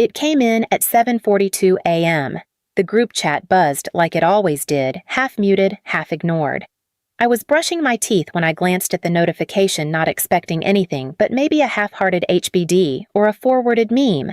It came in at 7:42 a.m. The group chat buzzed like it always did, half muted, half ignored. I was brushing my teeth when I glanced at the notification, not expecting anything but maybe a half-hearted HBD or a forwarded meme.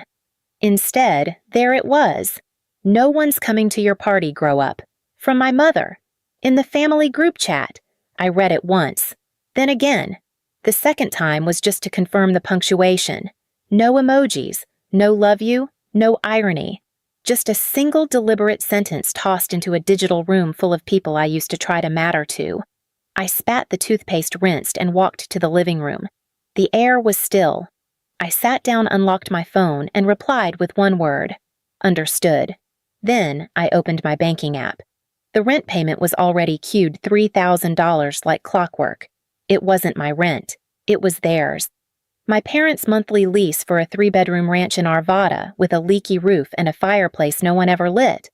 Instead, there it was. "No one's coming to your party, grow up." From my mother. In the family group chat. I read it once. Then again. The second time was just to confirm the punctuation. No emojis, no love you, no irony. Just a single deliberate sentence tossed into a digital room full of people I used to try to matter to. I spat the toothpaste rinsed and walked to the living room. The air was still. I sat down, unlocked my phone, and replied with one word. Understood. Then I opened my banking app. The rent payment was already queued $3,000 like clockwork. It wasn't my rent. It was theirs. My parents' monthly lease for a 3-bedroom ranch in Arvada with a leaky roof and a fireplace no one ever lit.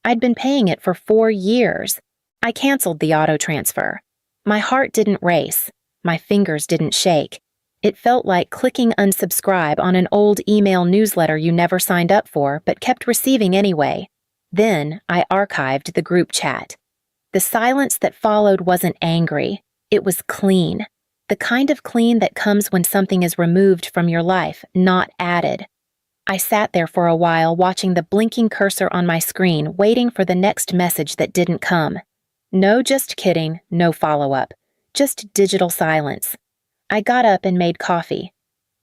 I'd been paying it for 4 years. I canceled the auto transfer. My heart didn't race. My fingers didn't shake. It felt like clicking unsubscribe on an old email newsletter you never signed up for but kept receiving anyway. Then I archived the group chat. The silence that followed wasn't angry. It was clean. The kind of clean that comes when something is removed from your life, not added. I sat there for a while watching the blinking cursor on my screen, waiting for the next message that didn't come. No just kidding, no follow-up. Just digital silence. I got up and made coffee.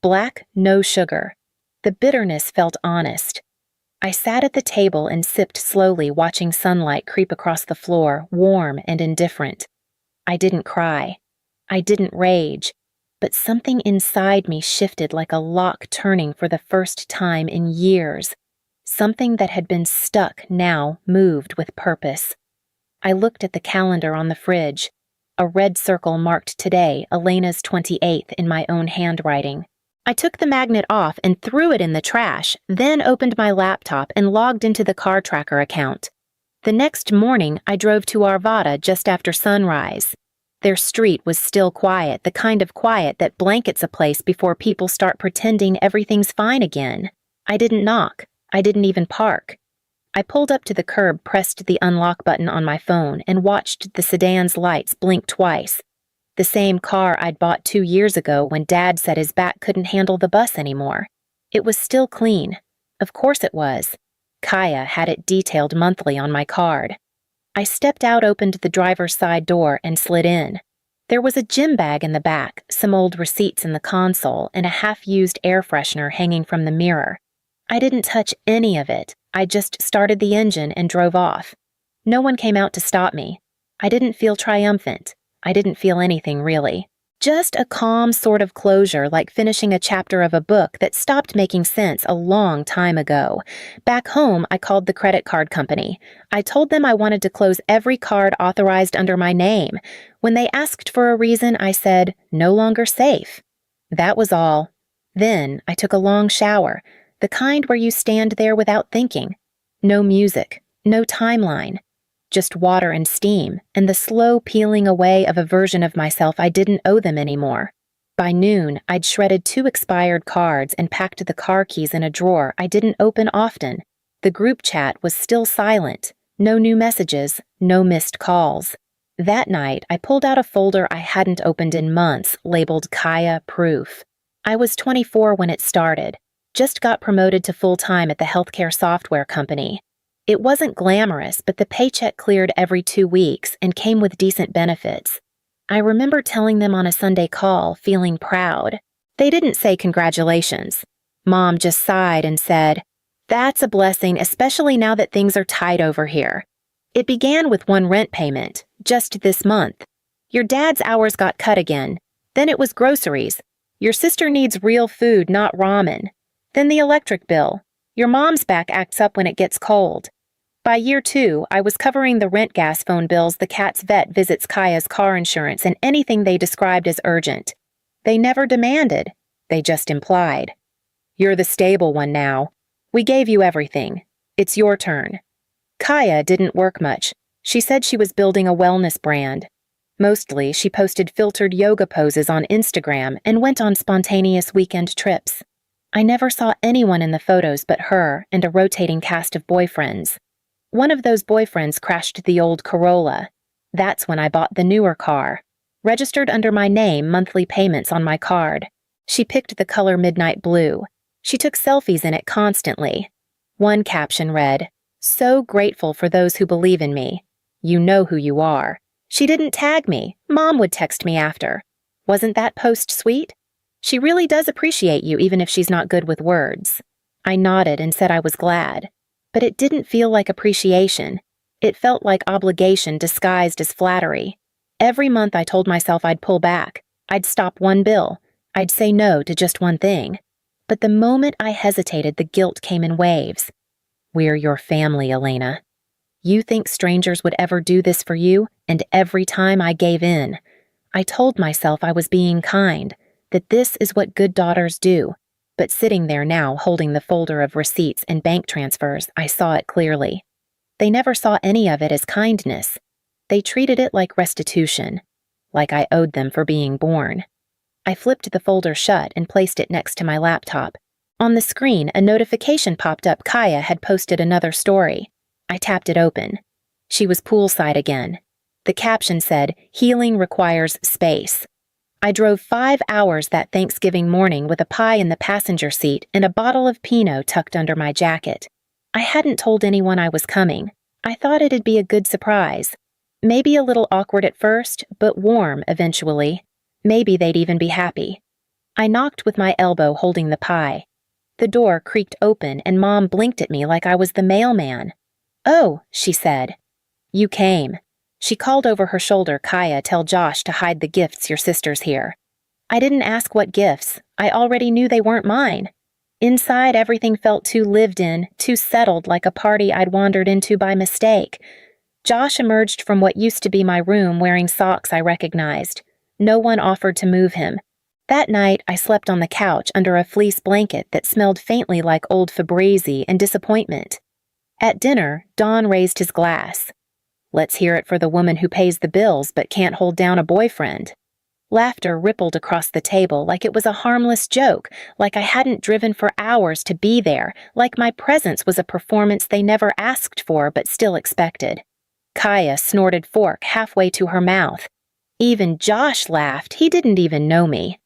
Black, no sugar. The bitterness felt honest. I sat at the table and sipped slowly, watching sunlight creep across the floor, warm and indifferent. I didn't cry. I didn't rage. But something inside me shifted like a lock turning for the first time in years. Something that had been stuck now moved with purpose. I looked at the calendar on the fridge. A red circle marked today, Elena's 28th, in my own handwriting. I took the magnet off and threw it in the trash, then opened my laptop and logged into the car tracker account. The next morning, I drove to Arvada just after sunrise. Their street was still quiet, the kind of quiet that blankets a place before people start pretending everything's fine again. I didn't knock. I didn't even park. I pulled up to the curb, pressed the unlock button on my phone, and watched the sedan's lights blink twice. The same car I'd bought 2 years ago when Dad said his back couldn't handle the bus anymore. It was still clean. Of course it was. Kaya had it detailed monthly on my card. I stepped out, opened the driver's side door, and slid in. There was a gym bag in the back, some old receipts in the console, and a half-used air freshener hanging from the mirror. I didn't touch any of it. I just started the engine and drove off. No one came out to stop me. I didn't feel triumphant. I didn't feel anything, really. Just a calm sort of closure, like finishing a chapter of a book that stopped making sense a long time ago. Back home, I called the credit card company. I told them I wanted to close every card authorized under my name. When they asked for a reason, I said, "No longer safe." That was all. Then I took a long shower, the kind where you stand there without thinking. No music, no timeline. Just water and steam, and the slow peeling away of a version of myself I didn't owe them anymore. By noon, I'd shredded 2 expired cards and packed the car keys in a drawer I didn't open often. The group chat was still silent. No new messages, no missed calls. That night, I pulled out a folder I hadn't opened in months, labeled Kaya Proof. I was 24 when it started. Just got promoted to full-time at the healthcare software company. It wasn't glamorous, but the paycheck cleared every 2 weeks and came with decent benefits. I remember telling them on a Sunday call, feeling proud. They didn't say congratulations. Mom just sighed and said, "That's a blessing, especially now that things are tight over here. It began with 1 rent payment, just this month. Your dad's hours got cut again. Then it was groceries. Your sister needs real food, not ramen. Then the electric bill. Your mom's back acts up when it gets cold." By year 2, I was covering the rent, gas, phone bills, the cat's vet visits, Kaya's car insurance, and anything they described as urgent. They never demanded. They just implied. "You're the stable one now. We gave you everything. It's your turn." Kaya didn't work much. She said she was building a wellness brand. Mostly, she posted filtered yoga poses on Instagram and went on spontaneous weekend trips. I never saw anyone in the photos but her and a rotating cast of boyfriends. One of those boyfriends crashed the old Corolla. That's when I bought the newer car. Registered under my name, monthly payments on my card. She picked the color midnight blue. She took selfies in it constantly. One caption read, "So grateful for those who believe in me. You know who you are." She didn't tag me. Mom would text me after. Wasn't that post sweet? She really does appreciate you even if she's not good with words. I nodded and said I was glad. But it didn't feel like appreciation. It felt like obligation disguised as flattery. Every month I told myself I'd pull back. I'd stop one bill. I'd say no to just one thing. But the moment I hesitated, the guilt came in waves. We're your family, Elena. You think strangers would ever do this for you, and every time I gave in. I told myself I was being kind, that this is what good daughters do. But sitting there now, holding the folder of receipts and bank transfers, I saw it clearly. They never saw any of it as kindness. They treated it like restitution, like I owed them for being born. I flipped the folder shut and placed it next to my laptop. On the screen, a notification popped up. Kaya had posted another story. I tapped it open. She was poolside again. The caption said, "Healing requires space." I drove 5 hours that Thanksgiving morning with a pie in the passenger seat and a bottle of Pinot tucked under my jacket. I hadn't told anyone I was coming. I thought it'd be a good surprise. Maybe a little awkward at first, but warm eventually. Maybe they'd even be happy. I knocked with my elbow holding the pie. The door creaked open and Mom blinked at me like I was the mailman. "Oh," she said. "You came." She called over her shoulder, "Kaya, tell Josh to hide the gifts, your sister's here." I didn't ask what gifts. I already knew they weren't mine. Inside, everything felt too lived in, too settled, like a party I'd wandered into by mistake. Josh emerged from what used to be my room wearing socks I recognized. No one offered to move him. That night, I slept on the couch under a fleece blanket that smelled faintly like old Febreze and disappointment. At dinner, Don raised his glass. "Let's hear it for the woman who pays the bills but can't hold down a boyfriend." Laughter rippled across the table like it was a harmless joke, like I hadn't driven for hours to be there, like my presence was a performance they never asked for but still expected. Kaya snorted fork halfway to her mouth. Even Josh laughed. He didn't even know me.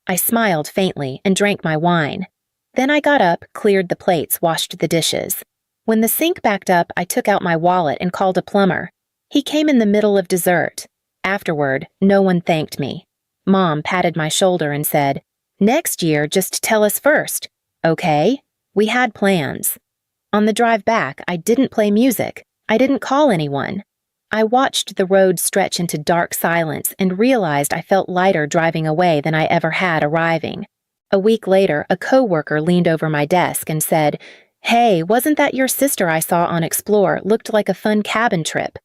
I smiled faintly and drank my wine. Then I got up, cleared the plates, washed the dishes. When the sink backed up, I took out my wallet and called a plumber. He came in the middle of dessert. Afterward, no one thanked me. Mom patted my shoulder and said, "Next year, just tell us first." Okay? We had plans. On the drive back, I didn't play music. I didn't call anyone. I watched the road stretch into dark silence and realized I felt lighter driving away than I ever had arriving. A week later, a coworker leaned over my desk and said, "Hey, wasn't that your sister I saw on Explore? Looked like a fun cabin trip."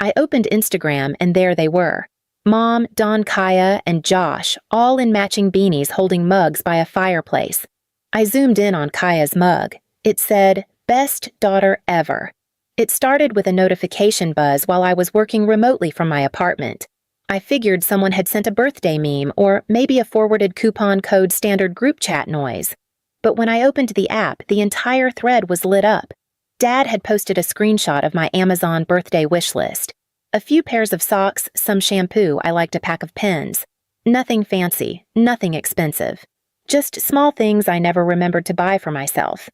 I opened Instagram and there they were. Mom, Don, Kaya, and Josh, all in matching beanies holding mugs by a fireplace. I zoomed in on Kaya's mug. It said, "Best daughter ever." It started with a notification buzz while I was working remotely from my apartment. I figured someone had sent a birthday meme or maybe a forwarded coupon code standard group chat noise. But when I opened the app, the entire thread was lit up. Dad had posted a screenshot of my Amazon birthday wish list. A few pairs of socks, some shampoo, I liked a pack of pens. Nothing fancy, nothing expensive. Just small things I never remembered to buy for myself.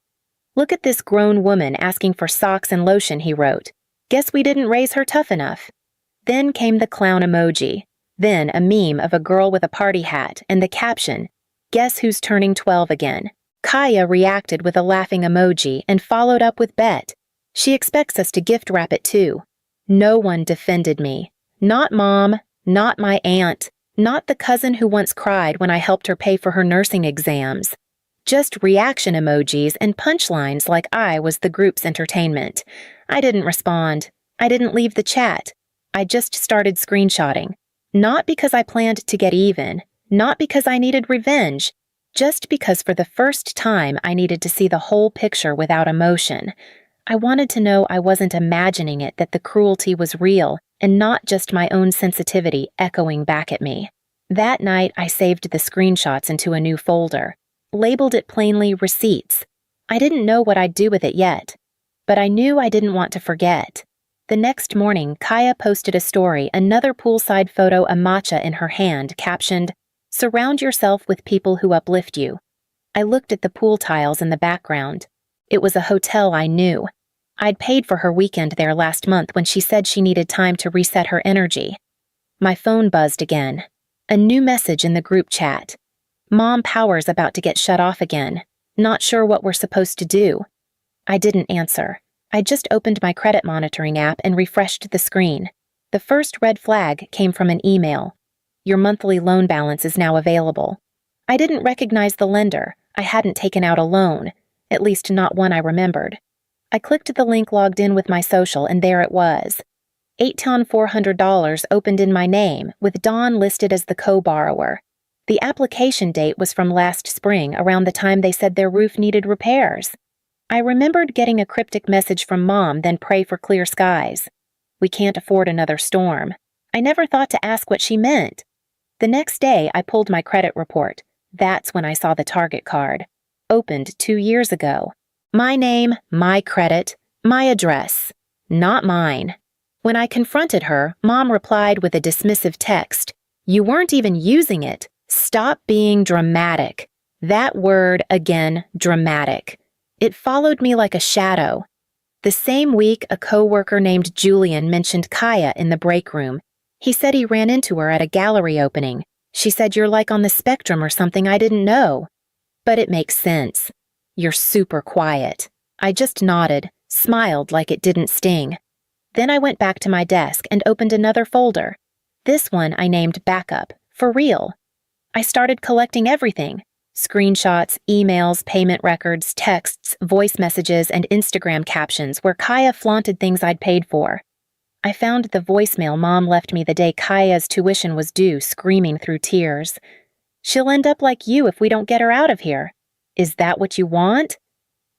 "Look at this grown woman asking for socks and lotion," he wrote. "Guess we didn't raise her tough enough." Then came the clown emoji. Then a meme of a girl with a party hat and the caption, "Guess who's turning 12 again?" Kaya reacted with a laughing emoji and followed up with bet. She expects us to gift wrap it too. No one defended me. Not Mom, not my aunt, not the cousin who once cried when I helped her pay for her nursing exams. Just reaction emojis and punchlines like I was the group's entertainment. I didn't respond. I didn't leave the chat. I just started screenshotting. Not because I planned to get even, not because I needed revenge, just because for the first time I needed to see the whole picture without emotion. I wanted to know I wasn't imagining it, that the cruelty was real and not just my own sensitivity echoing back at me. That night, I saved the screenshots into a new folder. labeled it plainly receipts. I didn't know what I'd do with it yet, but I knew I didn't want to forget. The next morning, Kaya posted a story, another poolside photo, a matcha in her hand, captioned, "Surround yourself with people who uplift you." I looked at the pool tiles in the background. It was a hotel I knew. I'd paid for her weekend there last month when she said she needed time to reset her energy. My phone buzzed again. A new message in the group chat. "Mom, power's about to get shut off again. Not sure what we're supposed to do." I didn't answer. I just opened my credit monitoring app and refreshed the screen. The first red flag came from an email. "Your monthly loan balance is now available." I didn't recognize the lender. I hadn't taken out a loan, at least not one I remembered. I clicked the link, logged in with my social, and there it was. $8,400 opened in my name, with Dawn listed as the co-borrower. The application date was from last spring, around the time they said their roof needed repairs. I remembered getting a cryptic message from Mom, then pray for clear skies. "We can't afford another storm." I never thought to ask what she meant. The next day, I pulled my credit report. That's when I saw the Target card. Opened 2 years ago. My name, my credit, my address. Not mine. When I confronted her, Mom replied with a dismissive text. "You weren't even using it. Stop being dramatic." That word again, dramatic. It followed me like a shadow. The same week, a coworker named Julian mentioned Kaya in the break room. He said he ran into her at a gallery opening. She said, "You're like on the spectrum or something I didn't know." But it makes sense. "You're super quiet." I just nodded, smiled like it didn't sting. Then I went back to my desk and opened another folder. This one I named Backup, for real. I started collecting everything. Screenshots, emails, payment records, texts, voice messages, and Instagram captions where Kaya flaunted things I'd paid for. I found the voicemail Mom left me the day Kaya's tuition was due, screaming through tears. "She'll end up like you if we don't get her out of here. Is that what you want?"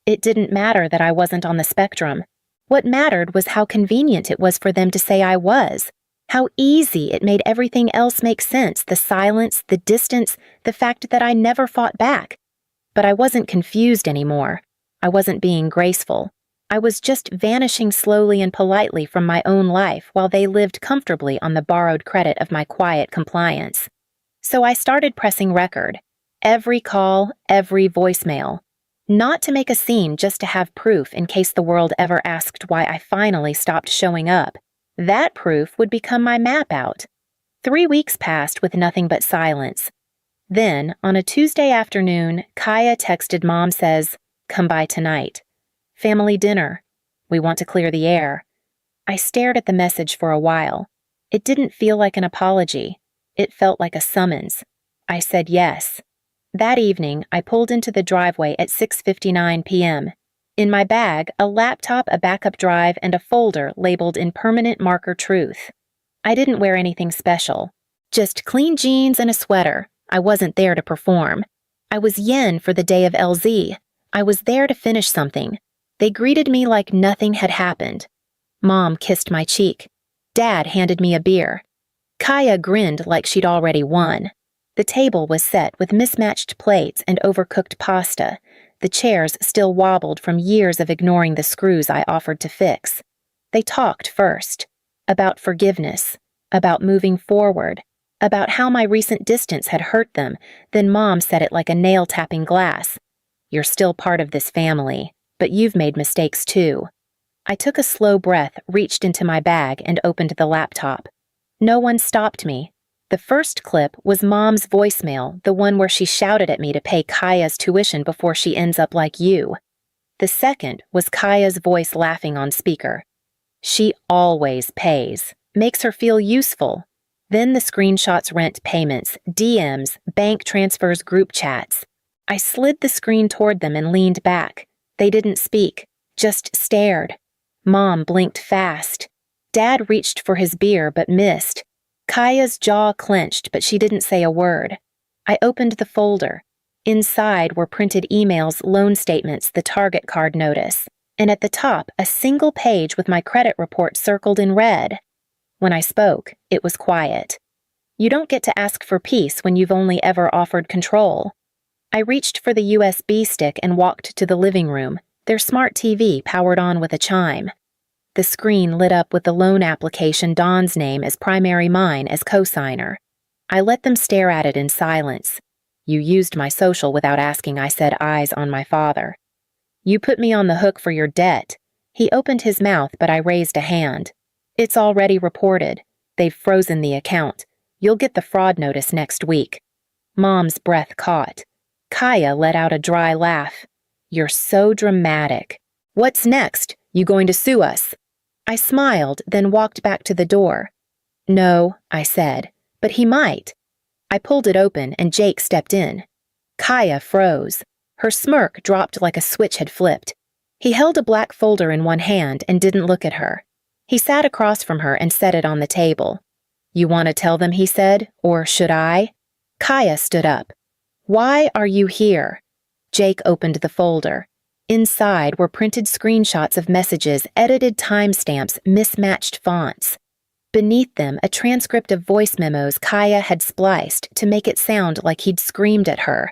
It didn't matter that I wasn't on the spectrum. What mattered was how convenient it was for them to say I was. How easy it made everything else make sense, the silence, the distance, the fact that I never fought back. But I wasn't confused anymore. I wasn't being graceful. I was just vanishing slowly and politely from my own life while they lived comfortably on the borrowed credit of my quiet compliance. So I started pressing record. Every call, every voicemail. Not to make a scene, just to have proof in case the world ever asked why I finally stopped showing up. That proof would become my map out. 3 weeks passed with nothing but silence. Then, on a Tuesday afternoon, Kaya texted Mom, says, "Come by tonight. Family dinner. We want to clear the air." I stared at the message for a while. It didn't feel like an apology. It felt like a summons. I said yes. That evening, I pulled into the driveway at 6:59 p.m. In my bag, a laptop, a backup drive, and a folder labeled in permanent marker truth. I didn't wear anything special. Just clean jeans and a sweater. I wasn't there to perform. I was yen for the day of LZ. I was there to finish something. They greeted me like nothing had happened. Mom kissed my cheek. Dad handed me a beer. Kaya grinned like she'd already won. The table was set with mismatched plates and overcooked pasta. The chairs still wobbled from years of ignoring the screws I offered to fix. They talked first. About forgiveness. About moving forward. About how my recent distance had hurt them. Then Mom said it like a nail tapping glass. "You're still part of this family, but you've made mistakes too." I took a slow breath, reached into my bag, and opened the laptop. No one stopped me. The first clip was Mom's voicemail, the one where she shouted at me to pay Kaya's tuition before she ends up like you. The second was Kaya's voice laughing on speaker. "She always pays. Makes her feel useful." Then the screenshots, rent payments, DMs, bank transfers, group chats. I slid the screen toward them and leaned back. They didn't speak, just stared. Mom blinked fast. Dad reached for his beer but missed. Kaya's jaw clenched, but she didn't say a word. I opened the folder. Inside were printed emails, loan statements, the Target card notice, and at the top, a single page with my credit report circled in red. When I spoke, it was quiet. You don't get to ask for peace when you've only ever offered control. I reached for the USB stick and walked to the living room, their smart TV powered on with a chime. The screen lit up with the loan application Dawn's name as primary, mine as co-signer. I let them stare at it in silence. "You used my social without asking," I said, eyes on my father. "You put me on the hook for your debt." He opened his mouth, but I raised a hand. "It's already reported. They've frozen the account. You'll get the fraud notice next week." Mom's breath caught. Kaya let out a dry laugh. "You're so dramatic. What's next? You going to sue us?" I smiled, then walked back to the door. "No," I said, "but he might." I pulled it open and Jake stepped in. Kaya froze. Her smirk dropped like a switch had flipped. He held a black folder in one hand and didn't look at her. He sat across from her and set it on the table. "You want to tell them," he said, "or should I?" Kaya stood up. "Why are you here?" Jake opened the folder. Inside were printed screenshots of messages, edited timestamps, mismatched fonts. Beneath them, a transcript of voice memos Kaya had spliced to make it sound like he'd screamed at her.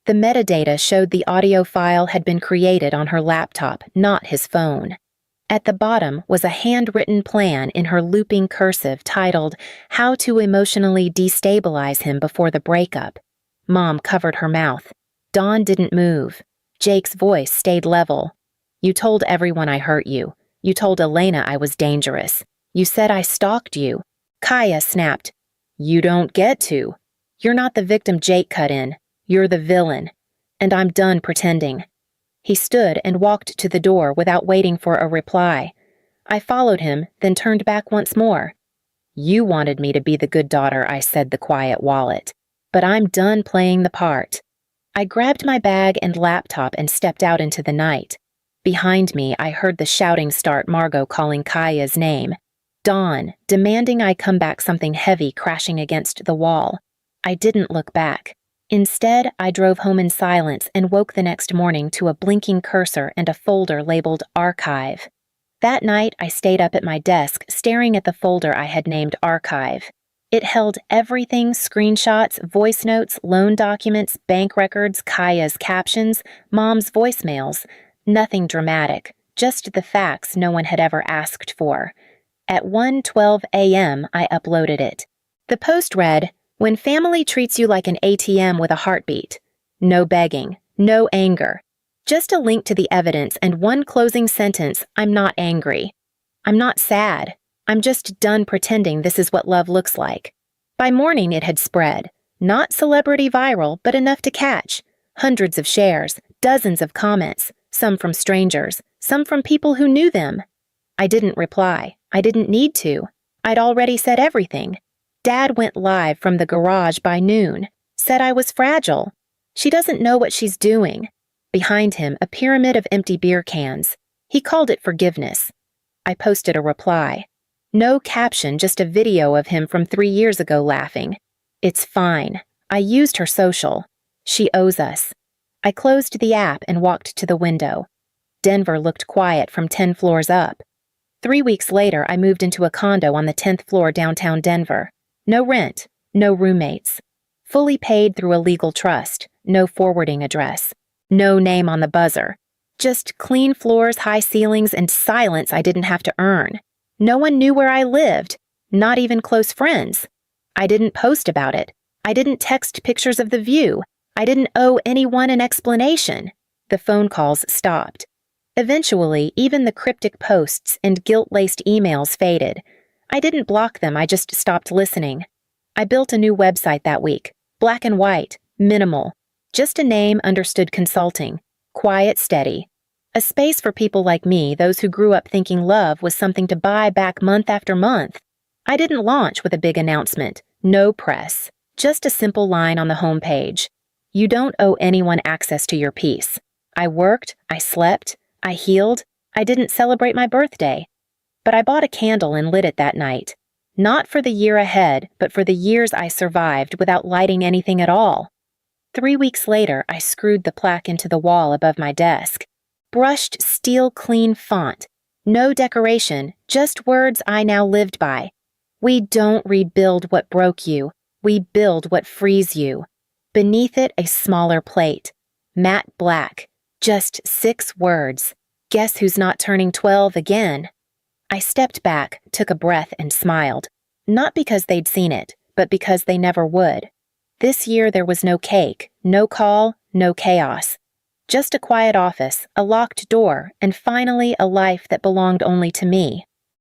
The metadata showed the audio file had been created on her laptop, not his phone. At the bottom was a handwritten plan in her looping cursive titled, "How to Emotionally Destabilize Him Before the Breakup." Mom covered her mouth. Dawn didn't move. Jake's voice stayed level. "You told everyone I hurt you. You told Elena I was dangerous. You said I stalked you." Kaya snapped. "You don't get to. You're not the victim Jake cut in. You're the villain. And I'm done pretending." He stood and walked to the door without waiting for a reply. I followed him, then turned back once more. "You wanted me to be the good daughter," I said, the quiet wallet. "But I'm done playing the part." I grabbed my bag and laptop and stepped out into the night. Behind me, I heard the shouting start, Margot calling Kaya's name. Dawn, demanding I come back, something heavy crashing against the wall. I didn't look back. Instead, I drove home in silence and woke the next morning to a blinking cursor and a folder labeled Archive. That night, I stayed up at my desk, staring at the folder I had named Archive. It held everything: screenshots, voice notes, loan documents, bank records, Kaya's captions, Mom's voicemails. Nothing dramatic, just the facts no one had ever asked for. At 1:12 a.m., I uploaded it. The post read, "When family treats you like an ATM with a heartbeat. No begging, no anger. Just a link to the evidence and one closing sentence: I'm not angry. I'm not sad. I'm just done pretending this is what love looks like." By morning it had spread. Not celebrity viral, but enough to catch. Hundreds of shares, dozens of comments, some from strangers, some from people who knew them. I didn't reply. I didn't need to. I'd already said everything. Dad went live from the garage by noon, said I was fragile. She doesn't know what she's doing. Behind him, a pyramid of empty beer cans. He called it forgiveness. I posted a reply. No caption, just a video of him from 3 years ago laughing. "It's fine. I used her social. She owes us." I closed the app and walked to the window. Denver looked quiet from 10 floors up. 3 weeks later, I moved into a condo on the 10th floor downtown Denver. No rent, no roommates. Fully paid through a legal trust, no forwarding address. No name on the buzzer. Just clean floors, high ceilings, and silence I didn't have to earn. No one knew where I lived, not even close friends. I didn't post about it. I didn't text pictures of the view. I didn't owe anyone an explanation. The phone calls stopped. Eventually, even the cryptic posts and guilt-laced emails faded. I didn't block them, I just stopped listening. I built a new website that week. Black and white, minimal. Just a name, understood consulting. Quiet, steady. A space for people like me, those who grew up thinking love was something to buy back month after month. I didn't launch with a big announcement. No press. Just a simple line on the homepage. You don't owe anyone access to your peace. I worked, I slept, I healed. I didn't celebrate my birthday. But I bought a candle and lit it that night. Not for the year ahead, but for the years I survived without lighting anything at all. 3 weeks later, I screwed the plaque into the wall above my desk. Brushed steel clean font. No decoration, just words I now lived by. We don't rebuild what broke you. We build what frees you. Beneath it, a smaller plate. Matte black. Just 6 words. Guess who's not turning 12 again? I stepped back, took a breath, and smiled. Not because they'd seen it, but because they never would. This year there was no cake, no call, no chaos. Just a quiet office, a locked door, and finally a life that belonged only to me.